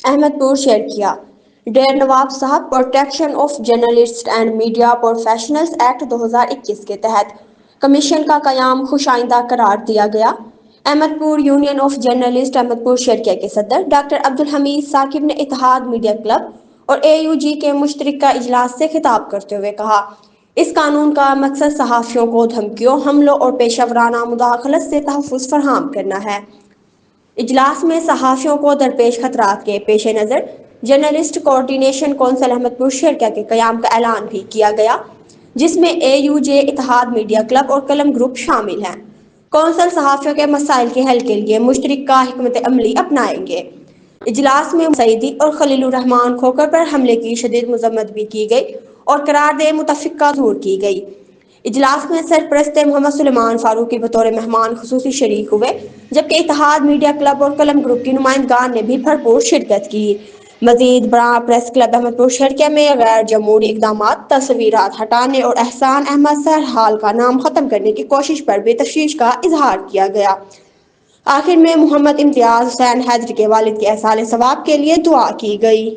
احمد پور شیئر کیا۔ ڈیر نواب صاحب protection of journalist and media professionals act 2021 کے تحت کمیشن کا قیام خوش آئندہ قرار دیا گیا۔ احمد پور یونین آف جرنلسٹ احمد پور شرکیہ کے صدر ڈاکٹر عبدالحمید ثاقب نے اتحاد میڈیا کلب اور AUG کے مشترکہ اجلاس سے خطاب کرتے ہوئے کہا، اس قانون کا مقصد صحافیوں کو دھمکیوں، حملوں اور پیشہ ورانہ مداخلت سے تحفظ فراہم کرنا ہے۔ اجلاس میں صحافیوں کو درپیش خطرات کے پیش نظر جرنلسٹ کوآرڈینیشن کونسل احمد پور شرکیہ کے قیام کا اعلان بھی کیا گیا، جس میں AUJ، اتحاد میڈیا کلب اور قلم گروپ شامل ہیں۔ کونسل صحافیوں کے مسائل کے حل کے لیے مشترکہ حکمت عملی اپنائیں گے۔ اجلاس میں سعیدی اور خلیل الرحمان کھوکھر پر حملے کی شدید مذمت بھی کی گئی اور قرارداد متفقہ ظہور کی گئی۔ اجلاس میں سرپرست محمد سلیمان فاروقی بطور مہمان خصوصی شریک ہوئے، جبکہ اتحاد میڈیا کلب اور قلم گروپ کی نمائندگان نے بھی بھرپور شرکت کی۔ مزید برآں پریس کلب احمد پور شرکیہ میں غیر جمہوری اقدامات، تصویرات ہٹانے اور احسان احمد سرحال کا نام ختم کرنے کی کوشش پر بھی تشویش کا اظہار کیا گیا۔ آخر میں محمد امتیاز حسین حیدری کے والد کے ایصال ثواب کے لیے دعا کی گئی۔